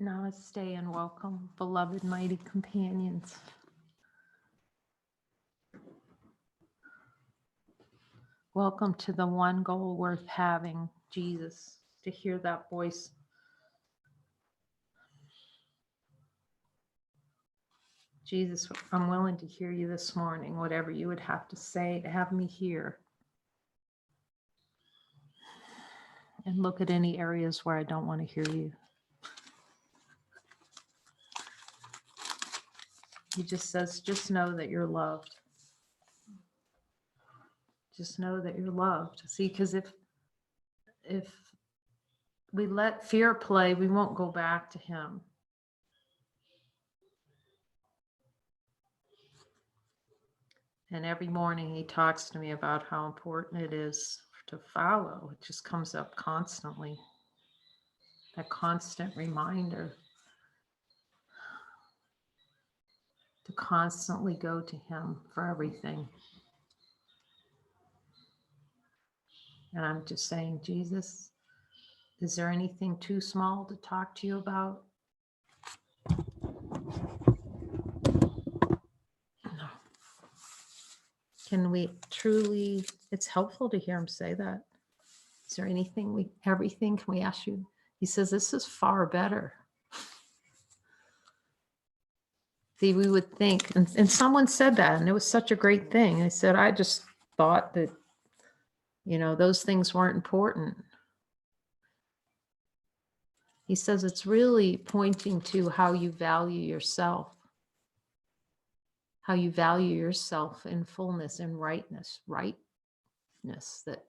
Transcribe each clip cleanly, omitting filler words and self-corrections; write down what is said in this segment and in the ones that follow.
Namaste and welcome, beloved mighty companions. Welcome to the one goal worth having, Jesus, to hear that voice. Jesus, I'm willing to hear you this morning, whatever you would have to say to have me hear. And look at any areas where I don't want to hear you. He just says, just know that you're loved. Just know that you're loved. See, because if we let fear play, we won't go back to him. And every morning he talks to me about how important it is to follow. It just comes up constantly. That constant reminder to constantly go to him for everything. And I'm just saying, Jesus, is there anything too small to talk to you about? No. Can we truly, it's helpful to hear him say that. Is there anything everything, can we ask you? He says, this is far better. See, we would think, and someone said that, and it was such a great thing. I said, I just thought that, those things weren't important. He says it's really pointing to how you value yourself, how you value yourself in fullness and rightness, that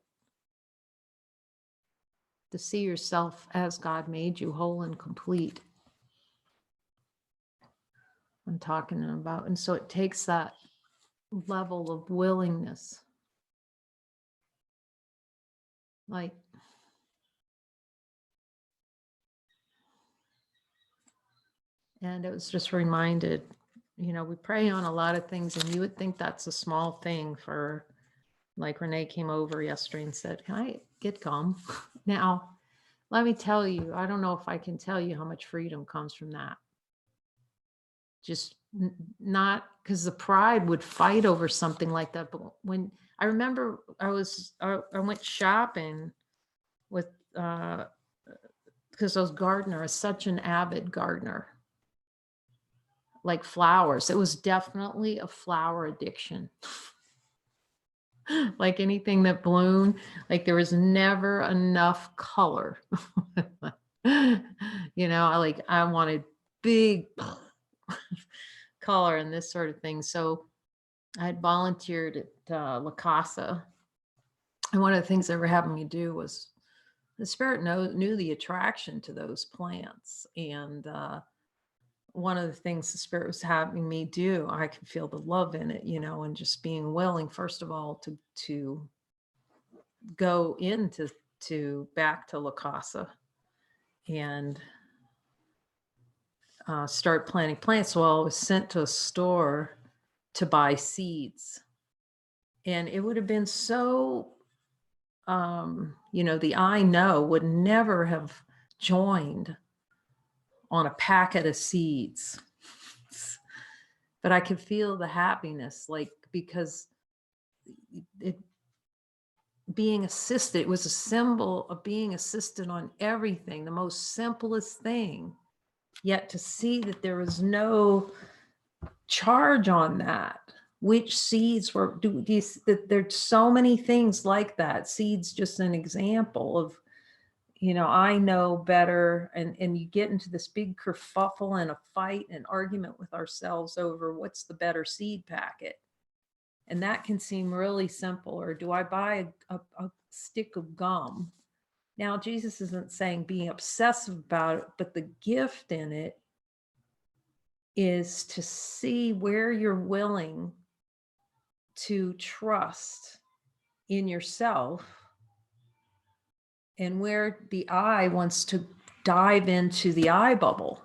to see yourself as God made you, whole and complete. I'm talking about. And so it takes that level of willingness. Like, and it was just reminded, we pray on a lot of things, and you would think that's a small thing for, like Renee came over yesterday and said, can I get gum? Now, let me tell you, I don't know if I can tell you how much freedom comes from that. Just not because the pride would fight over something like that. But when I remember I went shopping with, because I was gardener, such an avid gardener, like flowers. It was definitely a flower addiction. Like anything that bloomed, like there was never enough color. I wanted big color and this sort of thing. So I had volunteered at La Casa. And one of the things they were having me do was the spirit knew the attraction to those plants. And one of the things the spirit was having me do, I could feel the love in it, and just being willing, first of all, to go back to La Casa and start planting plants. Well, I was sent to a store to buy seeds. And it would have been so, the I know would never have joined on a packet of seeds. But I could feel the happiness, because being assisted, it was a symbol of being assisted on everything, the most simplest thing. Yet to see that there was no charge on that, which seeds were, there's so many things like that. Seeds, just an example of, I know better. And you get into this big kerfuffle and a fight and argument with ourselves over what's the better seed packet. And that can seem really simple. Or do I buy a stick of gum? Now, Jesus isn't saying being obsessive about it, but the gift in it is to see where you're willing to trust in yourself and where the I wants to dive into the I bubble.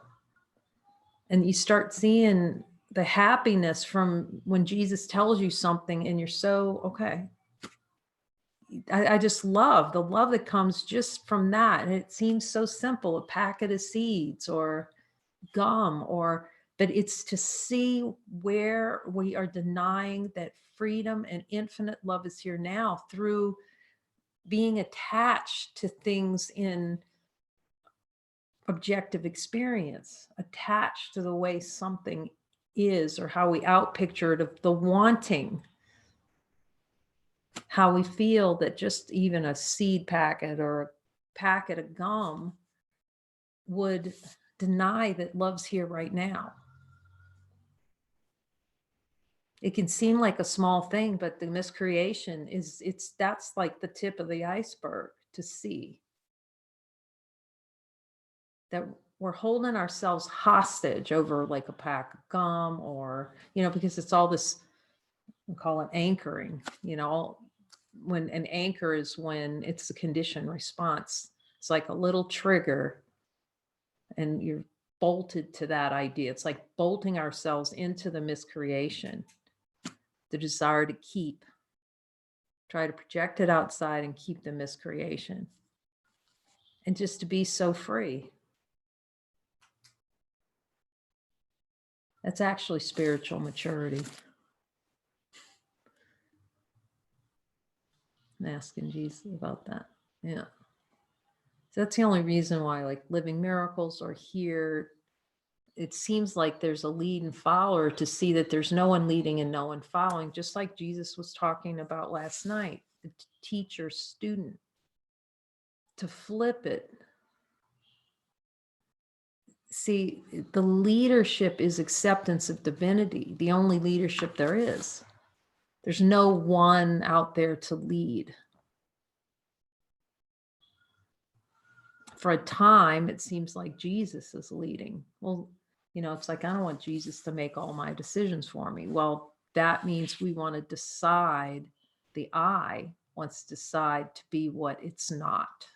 And you start seeing the happiness from when Jesus tells you something and you're so, okay. I just love the love that comes just from that. And it seems so simple, a packet of seeds or gum, but it's to see where we are denying that freedom and infinite love is here now through being attached to things in objective experience, attached to the way something is or how we outpicture it, of the wanting, how we feel that just even a seed packet or a packet of gum would deny that love's here right now. It can seem like a small thing, but the miscreation that's like the tip of the iceberg to see that we're holding ourselves hostage over like a pack of gum, or, because it's all this, we call it anchoring, when an anchor is when it's a conditioned response. It's like a little trigger and you're bolted to that idea. It's like bolting ourselves into the miscreation, the desire to try to project it outside and keep the miscreation, and just to be so free. That's actually spiritual maturity. I'm asking Jesus about that. Yeah. So that's the only reason why, like, living miracles are here. It seems like there's a lead and follower, to see that there's no one leading and no one following, just like Jesus was talking about last night, the teacher student. To flip it. See, the leadership is acceptance of divinity, the only leadership there is. There's no one out there to lead. For a time, it seems like Jesus is leading. Well, it's like, I don't want Jesus to make all my decisions for me. Well, that means we want to decide, the I wants to decide to be what it's not.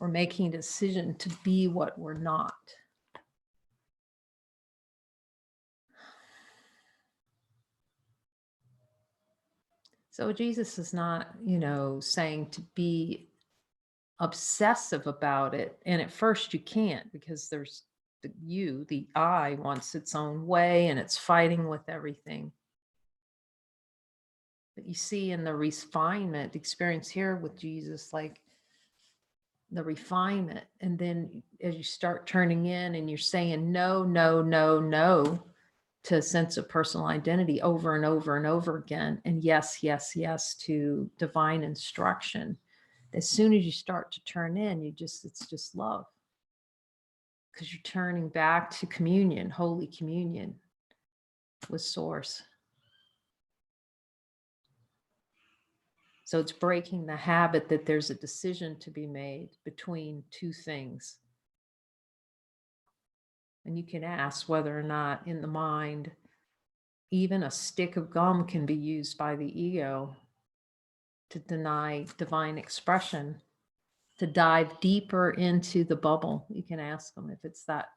We're making a decision to be what we're not. So Jesus is not, saying to be obsessive about it. And at first you can't, because there's the I wants its own way and it's fighting with everything. But you see in the refinement experience here with Jesus, like the refinement. And then as you start turning in and you're saying no, no, no, no to a sense of personal identity over and over and over again, and yes, yes, yes to divine instruction. As soon as you start to turn in, it's just love. Because you're turning back to communion, holy communion with Source. So it's breaking the habit that there's a decision to be made between two things. And you can ask whether or not in the mind, even a stick of gum can be used by the ego to deny divine expression, to dive deeper into the bubble. You can ask them if it's that,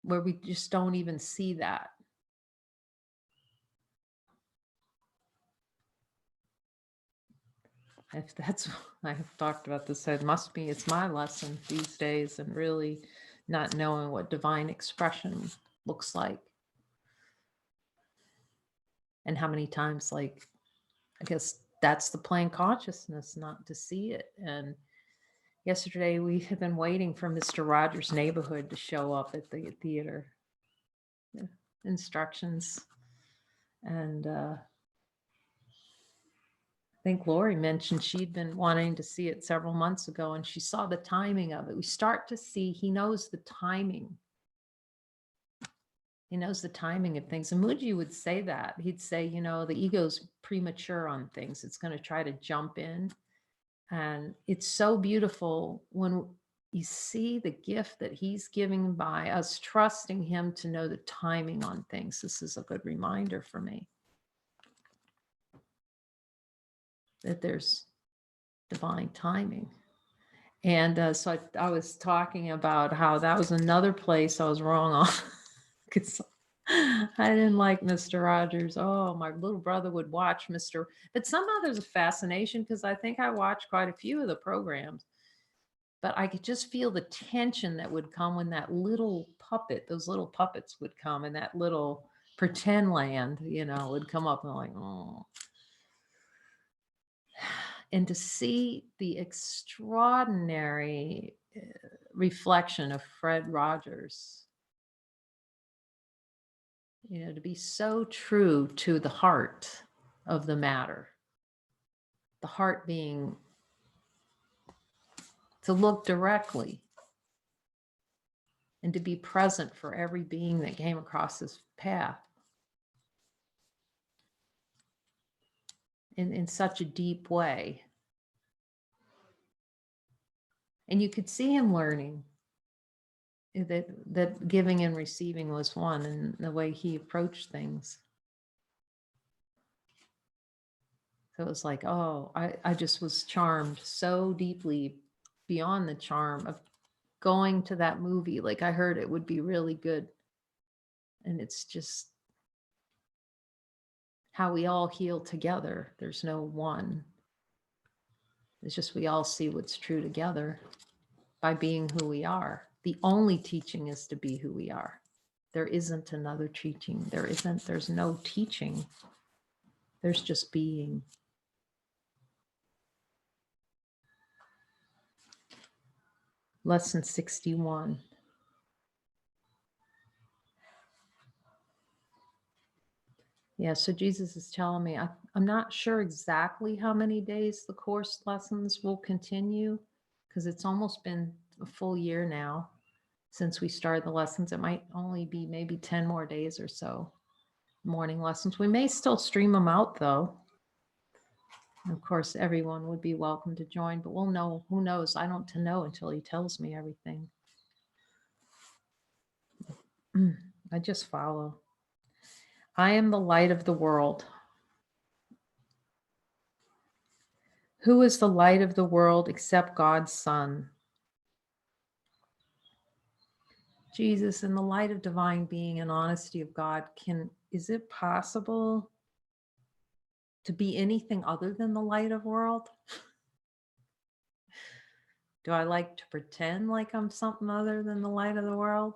where we just don't even see that. If that's, I have talked about this, it's my lesson these days, and really not knowing what divine expression looks like. And how many times, like, I guess that's the plain consciousness, not to see it. And yesterday we have been waiting for Mr. Rogers' Neighborhood to show up at the theater. The instructions. And I think Lori mentioned she'd been wanting to see it several months ago, and she saw the timing of it. We start to see he knows the timing. He knows the timing of things. And Mooji would say that. He'd say, the ego's premature on things. It's going to try to jump in. And it's so beautiful when you see the gift that he's giving by us trusting him to know the timing on things. This is a good reminder for me that there's divine timing. And so I was talking about how that was another place I was wrong on, because I didn't like Mr. Rogers. Oh, my little brother would watch but somehow there's a fascination, because I think I watched quite a few of the programs. but I could just feel the tension that would come when that little puppet, those little puppets would come, and that little pretend land, would come up, and I'm like, oh. And to see the extraordinary reflection of Fred Rogers, to be so true to the heart of the matter, the heart being to look directly and to be present for every being that came across his path in such a deep way. And you could see him learning that giving and receiving was one, and the way he approached things. So it was like, oh, I just was charmed so deeply beyond the charm of going to that movie. Like, I heard it would be really good. And it's just how we all heal together. There's no one. It's just we all see what's true together by being who we are. The only teaching is to be who we are. There isn't another teaching. There's no teaching. There's just being. Lesson 61. Yeah, so Jesus is telling me, I'm not sure exactly how many days the course lessons will continue, because it's almost been a full year now since we started the lessons. It might only be maybe 10 more days or so, morning lessons. We may still stream them out, though. And of course, everyone would be welcome to join, but we'll know. Who knows? I don't know until he tells me everything. I just follow. I am the light of the world. Who is the light of the world except God's Son? Jesus, in the light of divine being and honesty of God, is it possible to be anything other than the light of the world? Do I like to pretend like I'm something other than the light of the world?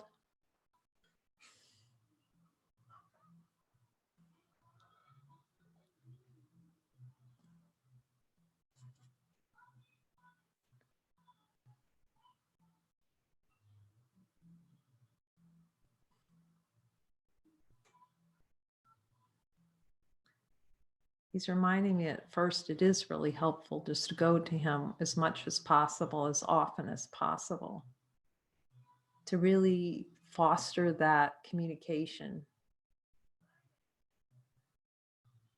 He's reminding me at first it is really helpful just to go to him as much as possible, as often as possible, to really foster that communication.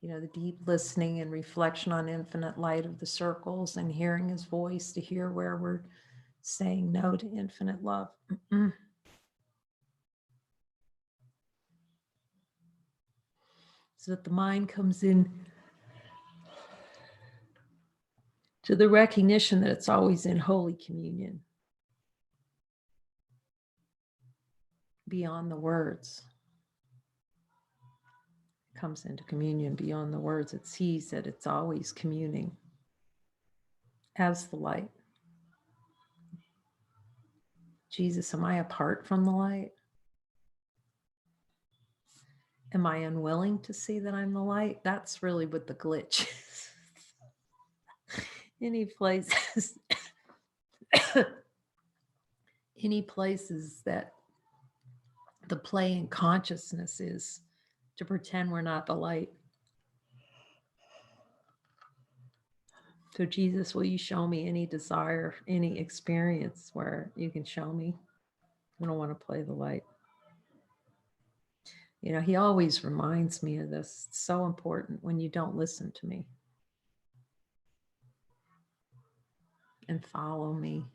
The deep listening and reflection on infinite light of the circles, and hearing his voice to hear where we're saying no to infinite love. So that the mind comes in to the recognition that it's always in holy communion, beyond the words. It comes into communion beyond the words. It sees that it's always communing as the light. Jesus, am I apart from the light? Am I unwilling to see that I'm the light? That's really what the glitch is. Any places that the play in consciousness is to pretend we're not the light. So Jesus, will you show me any desire, any experience where you can show me? I don't want to play the light. He always reminds me of this. It's so important when you don't listen to me and follow me.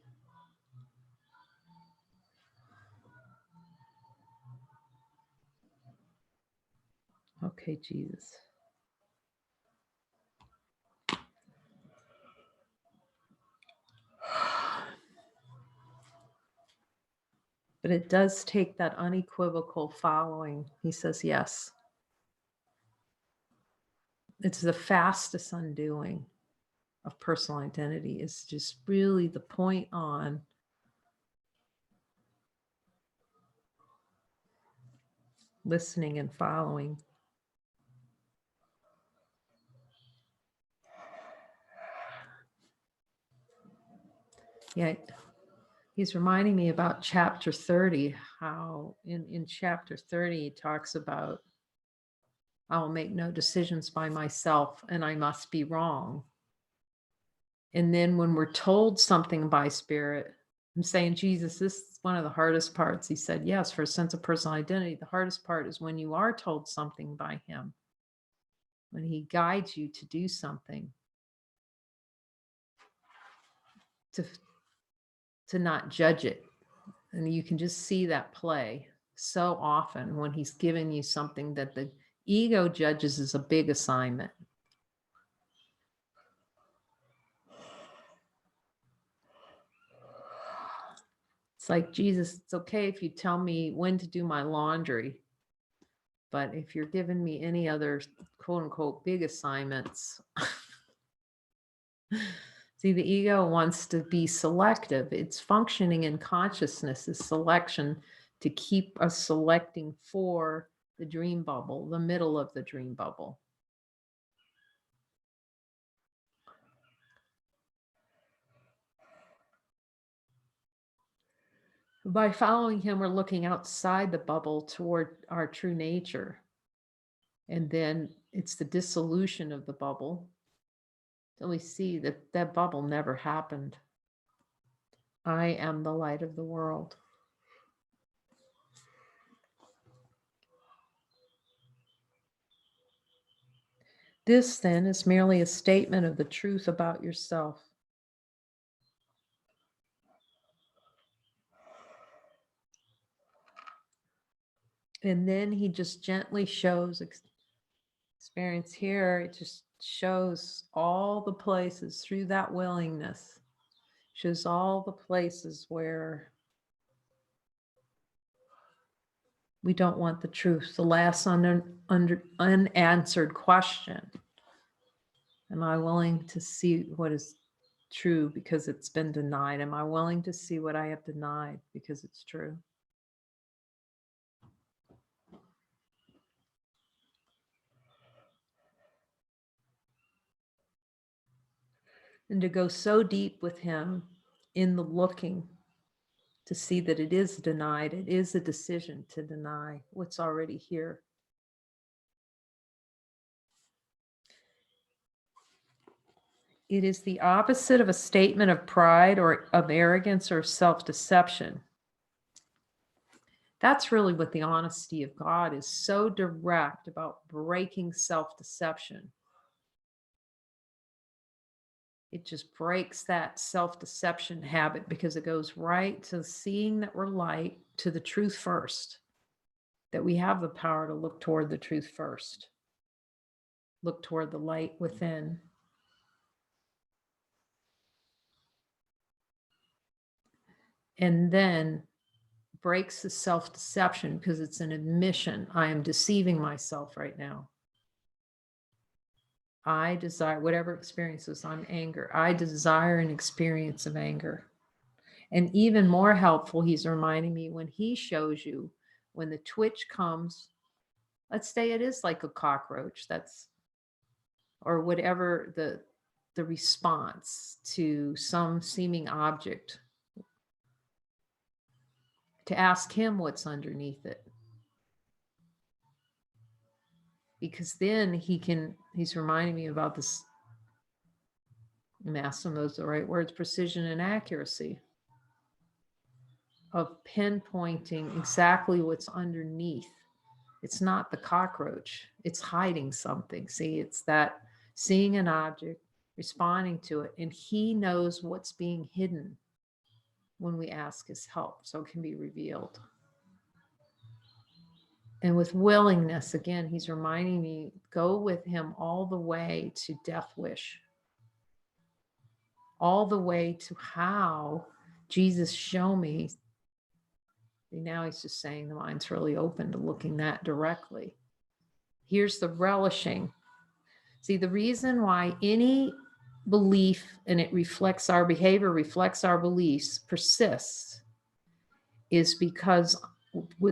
Okay, Jesus. But it does take that unequivocal following. He says, yes. It's the fastest undoing of personal identity is just really the point on listening and following. Yeah, he's reminding me about chapter 30, how in chapter 30, he talks about, I will make no decisions by myself and I must be wrong. And then when we're told something by spirit, I'm saying, Jesus, this is one of the hardest parts. He said, yes, for a sense of personal identity, the hardest part is when you are told something by him, when he guides you to do something, to not judge it. And you can just see that play so often when he's given you something that the ego judges as a big assignment. It's like, Jesus, it's okay if you tell me when to do my laundry, but if you're giving me any other quote unquote big assignments, see, the ego wants to be selective. Its functioning in consciousness is selection, to keep us selecting for the dream bubble, the middle of the dream bubble. By following him, we're looking outside the bubble toward our true nature. And then it's the dissolution of the bubble till we see that that bubble never happened. I am the light of the world. This, then, is merely a statement of the truth about yourself. And then he just gently shows experience here. It just shows all the places through that willingness, shows all the places where we don't want the truth. The last unanswered question. Am I willing to see what is true because it's been denied? Am I willing to see what I have denied because it's true? And to go so deep with him in the looking to see that it is denied. It is a decision to deny what's already here. It is the opposite of a statement of pride or of arrogance or self-deception. That's really what the honesty of God is, so direct about breaking self-deception. It just breaks that self-deception habit because it goes right to seeing that we're light, to the truth first, that we have the power to look toward the truth first, look toward the light within. And then breaks the self-deception because it's an admission. I am deceiving myself right now. I desire whatever experiences. I'm anger. I desire an experience of anger. And even more helpful, he's reminding me when he shows you, when the twitch comes, let's say it is like a cockroach, or whatever the response to some seeming object, to ask him what's underneath it. Because then he's reminding me about this, I'm asking those the right words, precision and accuracy, of pinpointing exactly what's underneath. It's not the cockroach, it's hiding something. See, it's that seeing an object, responding to it, and he knows what's being hidden when we ask his help, so it can be revealed. And with willingness, again, he's reminding me, go with him all the way to death wish, all the way to how Jesus show me. Now he's just saying the mind's really open to looking that directly. Here's the relishing. See, the reason why any belief, and it reflects our behavior, reflects our beliefs, persists, is because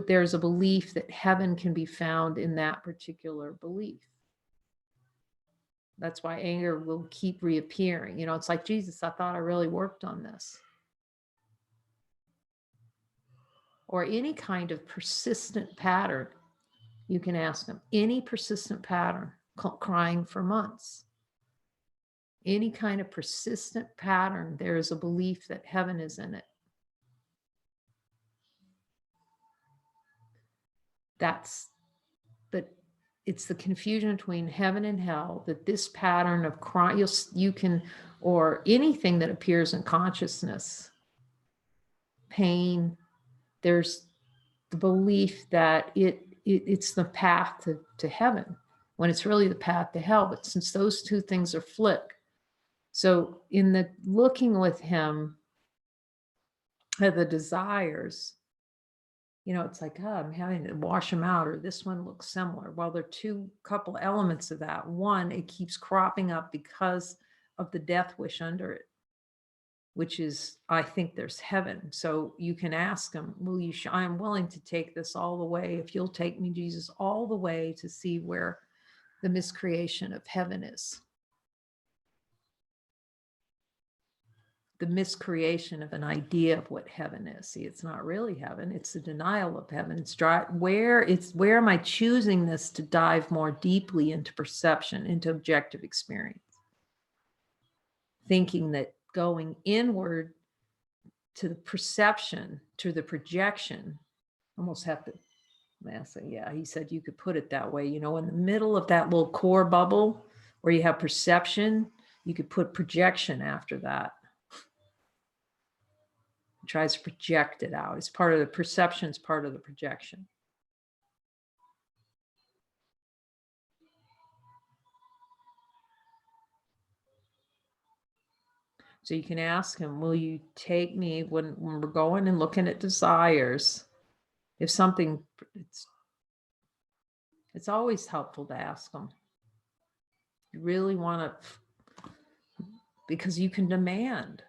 there's a belief that heaven can be found in that particular belief. That's why anger will keep reappearing. You know, it's like, Jesus, I thought I really worked on this. Or any kind of persistent pattern. You can ask them, any persistent pattern, crying for months. Any kind of persistent pattern, there is a belief that heaven is in it. But it's the confusion between heaven and hell, that this pattern of crying, you can, or anything that appears in consciousness, pain, there's the belief that it's the path to heaven, when it's really the path to hell. But since those two things are flipped, so in the looking with him at the desires, you know, it's like, oh, I'm having to wash them out, or this one looks similar. Well, there are couple elements of that. One, it keeps cropping up because of the death wish under it, which is, I think there's heaven. So you can ask him, will you, I am willing to take this all the way, if you'll take me, Jesus, all the way to see where the miscreation of heaven is. The miscreation of an idea of what heaven is. See, it's not really heaven. It's the denial of heaven. It's where am I choosing this to dive more deeply into perception, into objective experience? Thinking that going inward to the perception, to the projection, almost have to, yeah, he said you could put it that way. You know, in the middle of that little core bubble where you have perception, you could put projection after that. Tries to project it out. It's part of the perception, it's part of the projection. So you can ask him, will you take me when we're going and looking at desires? If something, it's always helpful to ask them. You really want to, because you can demand.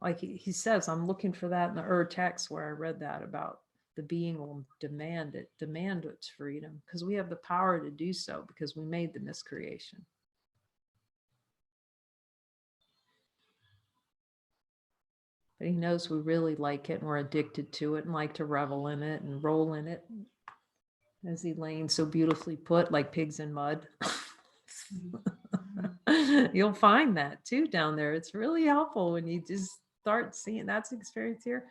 Like he says, I'm looking for that in the text where I read that about the being will demand its freedom, because we have the power to do so, because we made the miscreation. But he knows we really like it and we're addicted to it and like to revel in it and roll in it. As Elaine so beautifully put, like pigs in mud. You'll find that too down there. It's really helpful when you just start seeing that's the experience here.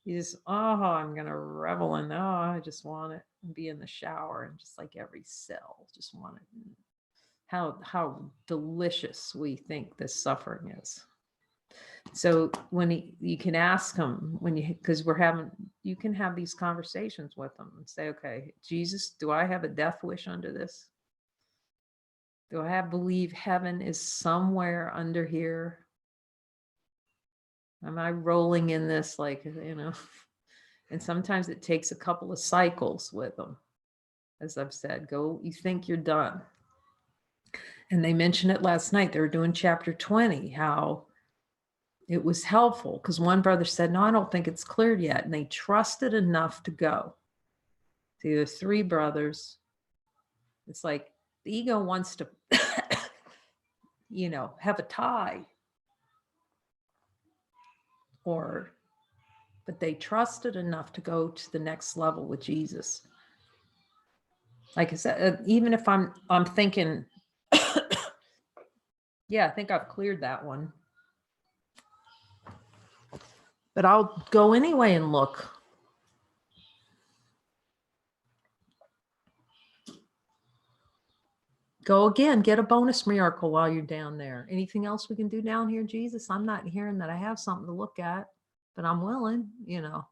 You just, oh, I'm going to revel in, oh, I just want it and be in the shower and just like every cell, just want it. How delicious we think this suffering is. So when you can ask him, because you can have these conversations with them and say, okay, Jesus, do I have a death wish under this? Do I believe heaven is somewhere under here? Am I rolling in this, like, you know? And sometimes it takes a couple of cycles with them. As I've said, you think you're done. And they mentioned it last night. They were doing chapter 20, how it was helpful, because one brother said, no, I don't think it's cleared yet. And they trusted enough to go. See, there's 3 brothers. It's like the ego wants to, you know, have a tie. But they trusted enough to go to the next level with Jesus. Like I said, even if I'm thinking, yeah, I think I've cleared that one. But I'll go anyway and look. Go again, get a bonus miracle while you're down there. Anything else we can do down here, Jesus? I'm not hearing that I have something to look at, but I'm willing, you know.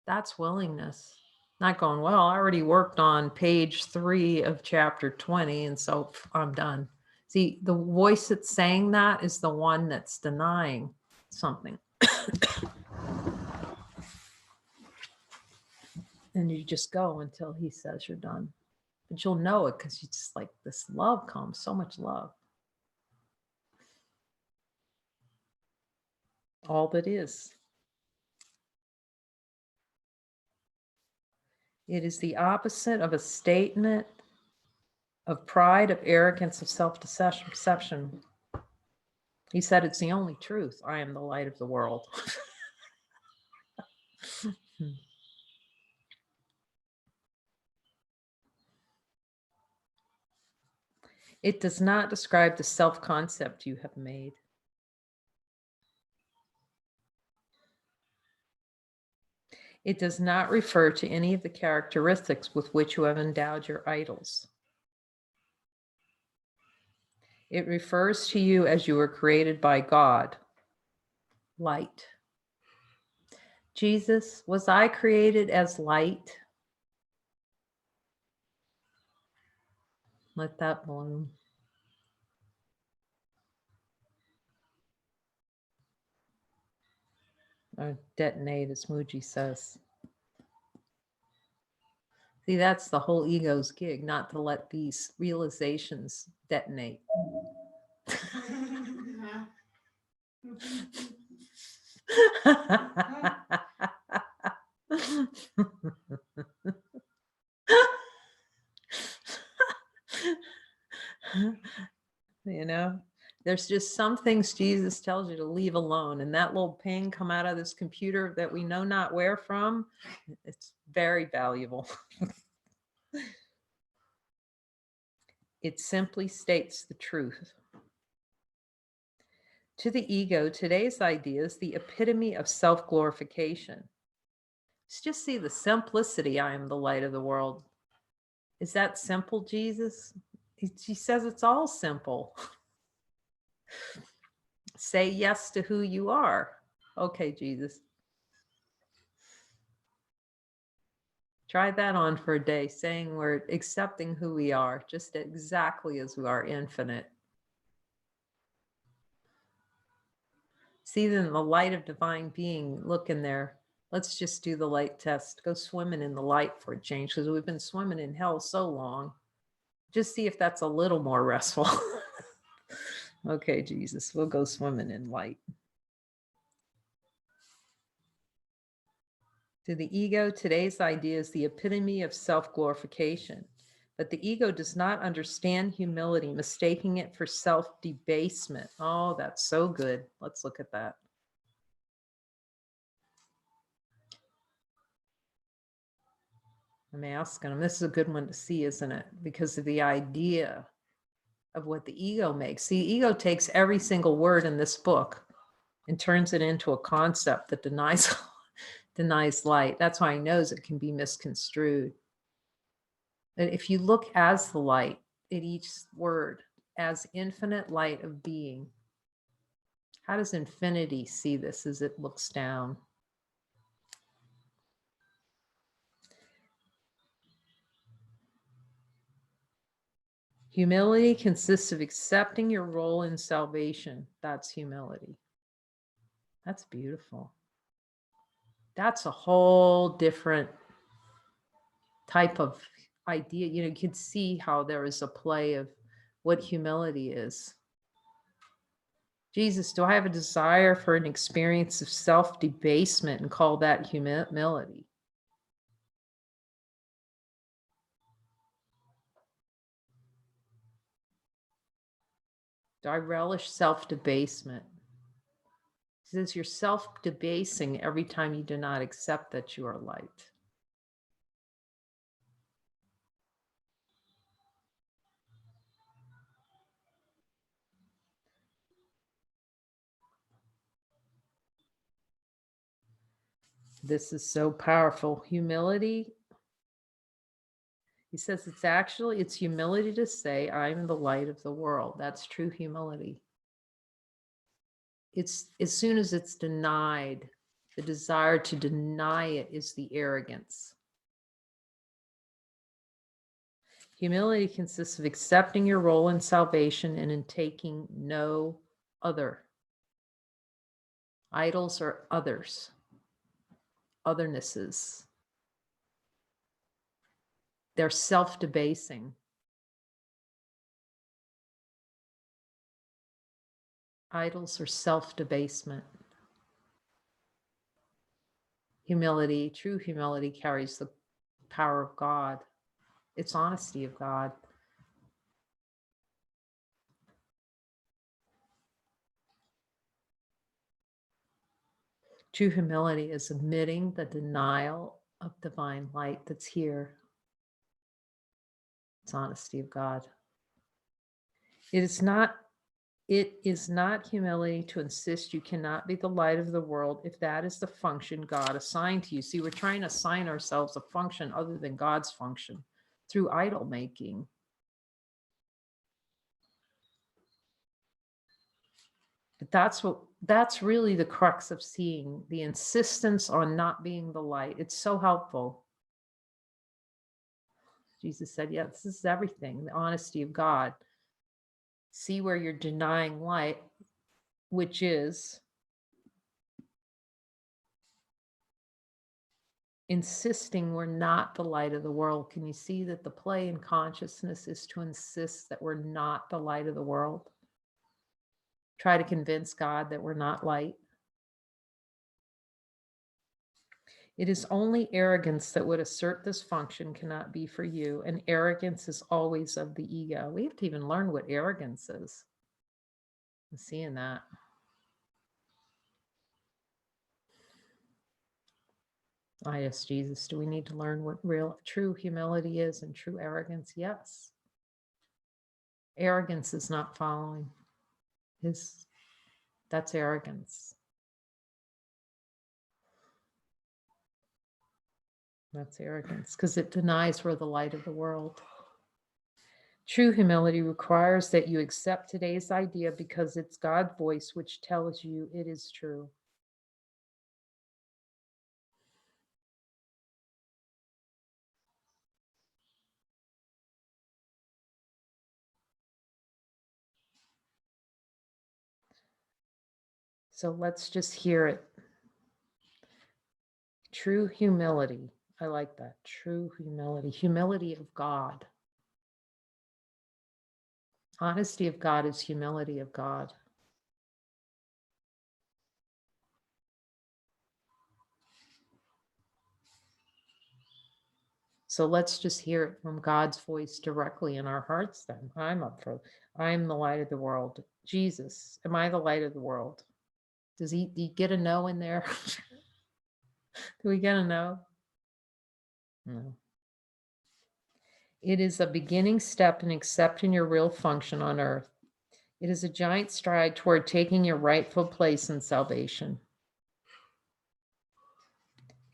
That's willingness. Not going, well, I already worked on page 3 of chapter 20, and so I'm done. See, the voice that's saying that is the one that's denying something. And you just go until he says you're done. But you'll know it because you just like this love comes, so much love. all that is. It is the opposite of a statement of pride, of arrogance, of self-deception. He said, it's the only truth. I am the light of the world. It does not describe the self-concept you have made. It does not refer to any of the characteristics with which you have endowed your idols. It refers to you as you were created by God, light. Jesus, was I created as light? Let that bloom. Or detonate, as Muji says. See, that's the whole ego's gig, not to let these realizations detonate. You know, there's just some things Jesus tells you to leave alone, and that little ping come out of this computer that we know not where from, it's very valuable. It simply states the truth. To the ego, today's idea is the epitome of self-glorification. Let's just see the simplicity. I am the light of the world. Is that simple, Jesus? He says it's all simple. Say yes to who you are. Okay, Jesus. Try that on for a day, saying we're accepting who we are, just exactly as we are, infinite. See then the light of divine being, look in there. Let's just do the light test. Go swimming in the light for a change, because we've been swimming in hell so long. Just see if that's a little more restful. Okay, Jesus, we'll go swimming in light. To the ego, today's idea is the epitome of self-glorification. But the ego does not understand humility, mistaking it for self-debasement. Oh, that's so good. Let's look at that. I'm asking them. This is a good one to see, isn't it? Because of the idea of what the ego makes. See, the ego takes every single word in this book and turns it into a concept that denies light. That's why he knows it can be misconstrued. But if you look as the light at each word, as infinite light of being, how does infinity see this as it looks down? Humility consists of accepting your role in salvation. That's humility. That's beautiful. That's a whole different type of idea. You know, you can see how there is a play of what humility is. Jesus, do I have a desire for an experience of self-debasement and call that humility? Do I relish self-debasement? He says you're self-debasing every time you do not accept that you are light. This is so powerful. Humility, he says it's humility to say, I'm the light of the world. That's true humility. It's as soon as it's denied, the desire to deny it is the arrogance. Humility consists of accepting your role in salvation and in taking no other. Idols are others, othernesses. They're self-debasing. Idols are self-debasement. Humility, true humility carries the power of God. It's honesty of God. True humility is admitting the denial of divine light that's here. It's honesty of God. It is not humility to insist you cannot be the light of the world if that is the function God assigned to you. See, we're trying to assign ourselves a function other than God's function through idol making. But that's really the crux of seeing, the insistence on not being the light. It's so helpful. Jesus said, yeah, this is everything, the honesty of God. See where you're denying light, which is insisting we're not the light of the world. Can you see that the play in consciousness is to insist that we're not the light of the world? Try to convince God that we're not light. It is only arrogance that would assert this function cannot be for you, and arrogance is always of the ego. We have to even learn what arrogance is. I'm seeing that. I asked Jesus, do we need to learn what true humility is and true arrogance? Yes. Arrogance is not following. That's arrogance. That's arrogance because it denies we're the light of the world. True humility requires that you accept today's idea because it's God's voice which tells you it is true. So let's just hear it. True humility. I like that. True humility. Humility of God. Honesty of God is humility of God. So let's just hear it from God's voice directly in our hearts then. I'm the light of the world. Jesus, am I the light of the world? Do you get a no in there? Do we get a no? No. It is a beginning step in accepting your real function on earth. It is a giant stride toward taking your rightful place in salvation.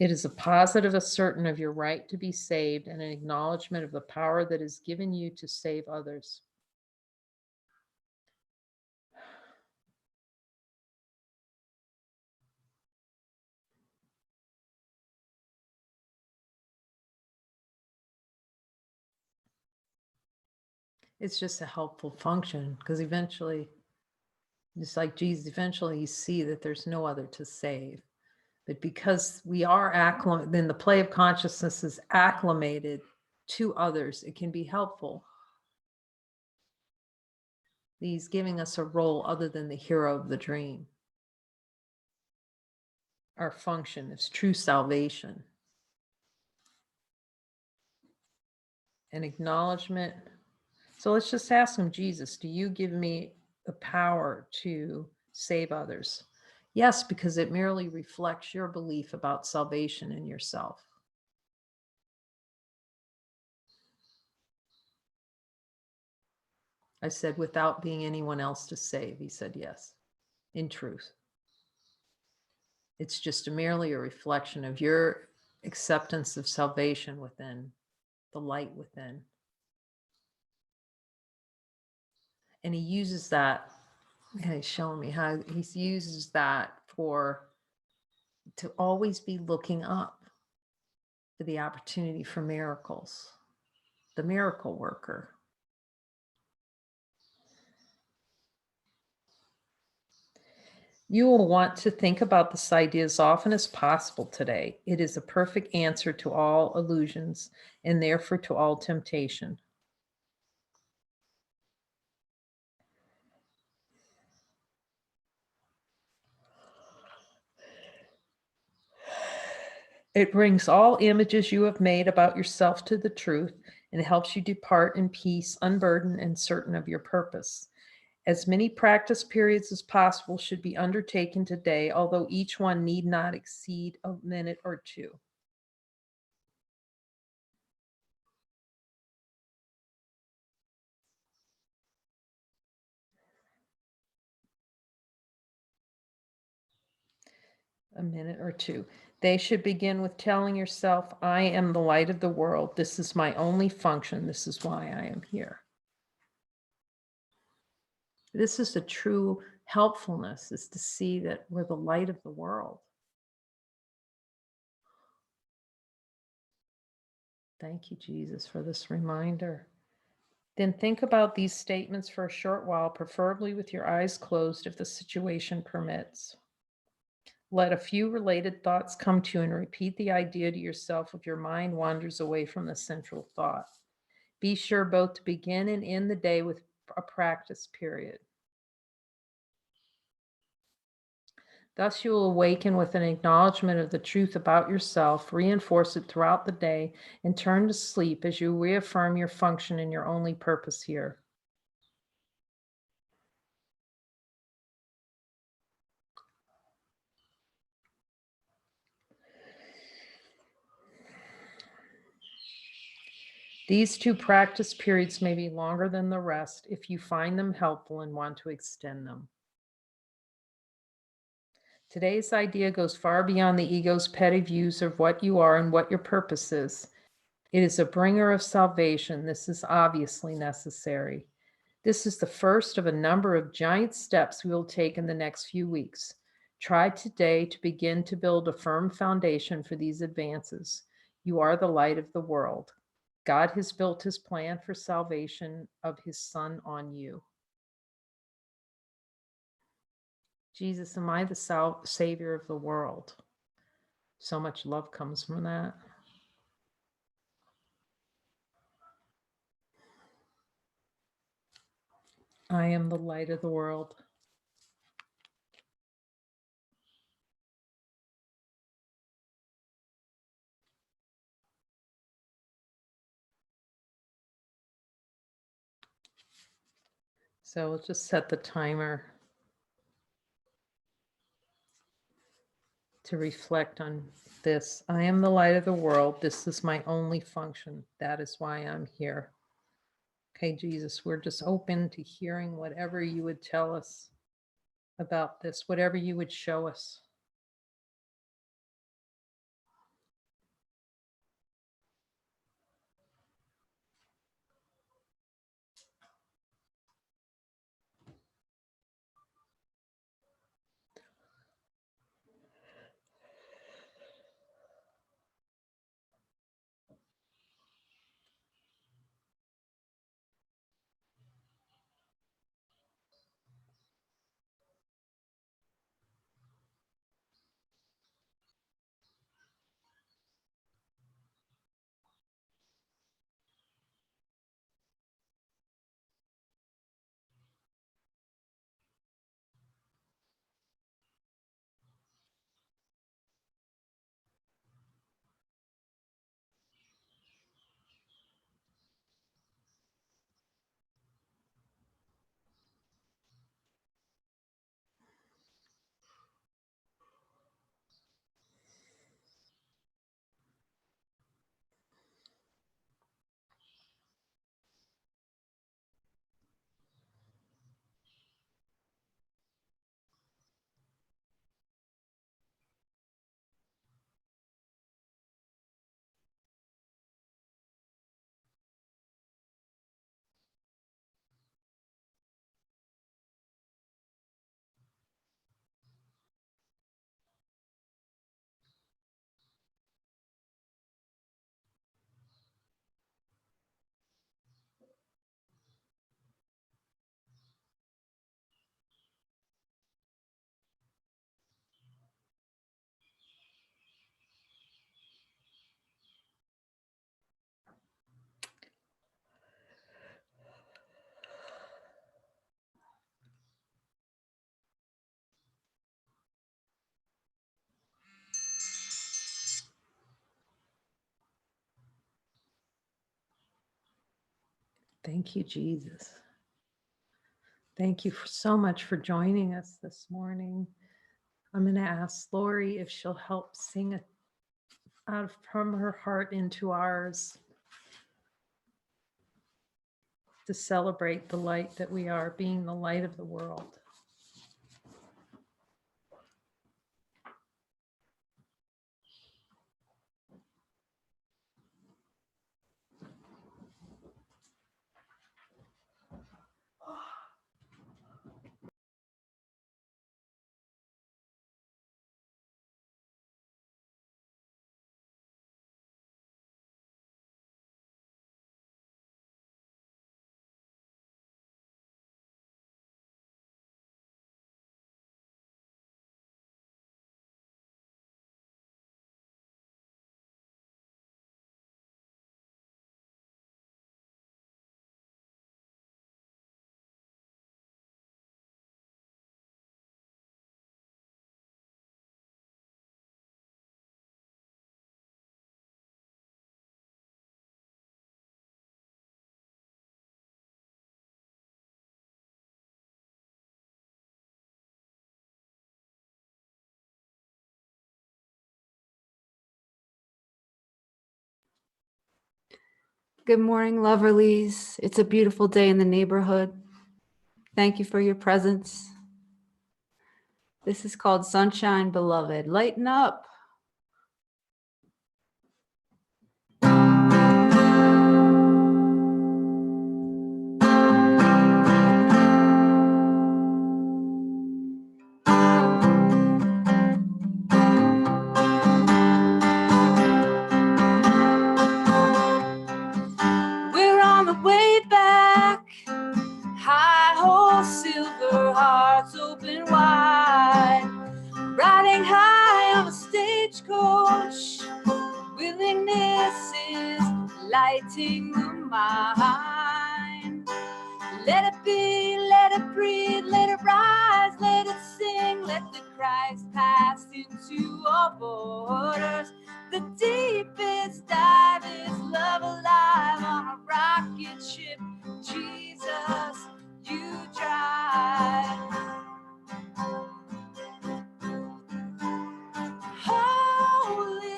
It is a positive assertion of your right to be saved and an acknowledgement of the power that is given you to save others. It's just a helpful function because eventually, just like Jesus, eventually you see that there's no other to save. But because we are then the play of consciousness is acclimated to others, it can be helpful. He's giving us a role other than the hero of the dream. Our function is true salvation. An acknowledgement. So let's just ask him, Jesus, do you give me the power to save others? Yes, because it merely reflects your belief about salvation in yourself. I said, without being anyone else to save. He said, yes, in truth. It's just merely a reflection of your acceptance of salvation within, the light within. And he uses that, and he's showing me how he uses that to always be looking up for the opportunity for miracles, the miracle worker. You will want to think about this idea as often as possible today. It is a perfect answer to all illusions and therefore to all temptation. It brings all images you have made about yourself to the truth and helps you depart in peace, unburdened, and certain of your purpose. As many practice periods as possible should be undertaken today, although each one need not exceed a minute or two. A minute or two. They should begin with telling yourself, I am the light of the world. This is my only function. This is why I am here. This is the true helpfulness, is to see that we're the light of the world. Thank you, Jesus, for this reminder. Then think about these statements for a short while, preferably with your eyes closed if the situation permits. Let a few related thoughts come to you and repeat the idea to yourself if your mind wanders away from the central thought. Be sure both to begin and end the day with a practice period. Thus, you will awaken with an acknowledgement of the truth about yourself, reinforce it throughout the day, and turn to sleep as you reaffirm your function and your only purpose here. These 2 practice periods may be longer than the rest if you find them helpful and want to extend them. Today's idea goes far beyond the ego's petty views of what you are and what your purpose is. It is a bringer of salvation. This is obviously necessary. This is the first of a number of giant steps we will take in the next few weeks. Try today to begin to build a firm foundation for these advances. You are the light of the world. God has built his plan for salvation of his Son on you. Jesus, am I the Savior of the world? So much love comes from that. I am the light of the world. So we'll just set the timer to reflect on this. I am the light of the world. This is my only function. That is why I'm here. Okay, Jesus, we're just open to hearing whatever you would tell us about this, whatever you would show us. Thank you, Jesus. Thank you so much for joining us this morning. I'm going to ask Lori if she'll help sing out from her heart into ours to celebrate the light that we are, being the light of the world. Good morning, Loverlies. It's a beautiful day in the neighborhood. Thank you for your presence. This is called Sunshine, Beloved. Lighten up. We're on the way back. High-ho, silver hearts open wide. Riding high on a stagecoach. Willingness is lighting the mind. Let it be, let it breathe, let it rise, let it sing, let the Christ pass into our borders. The deepest dive is love alive on a rocket ship. Jesus, you drive. Holy,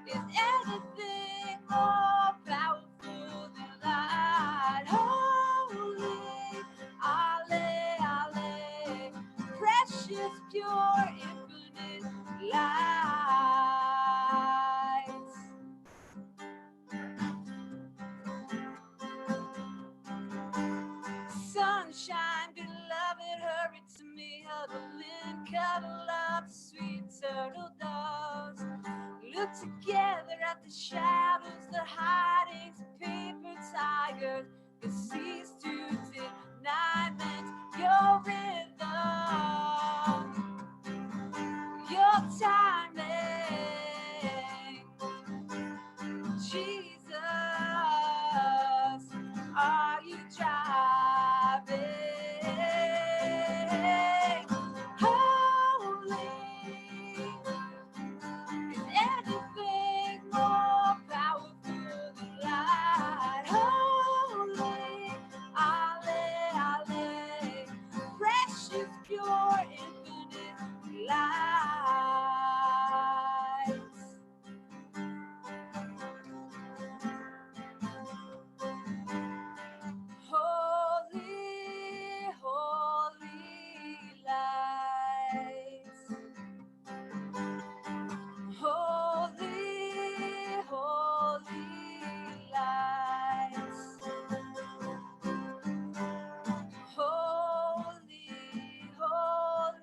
is anything more powerful than light? Holy, Ale, Ale, precious, pure, infinite light. Sunshine, beloved, hurry to me, huddle in, cuddle up, sweet turtle doves. Look together at the shadows, the hidings of paper tigers, the seas to deny meant your rhythm, your timing. Jesus, are you driving? Holy, is anything more powerful than light? Holy, Ale, Ale, precious, pure, infinite light. Holy, holy light. Holy, holy light. Holy, holy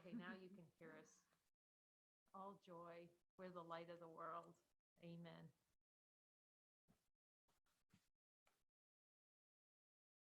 Okay, now you can hear us. All joy. We're the light of the world. Amen.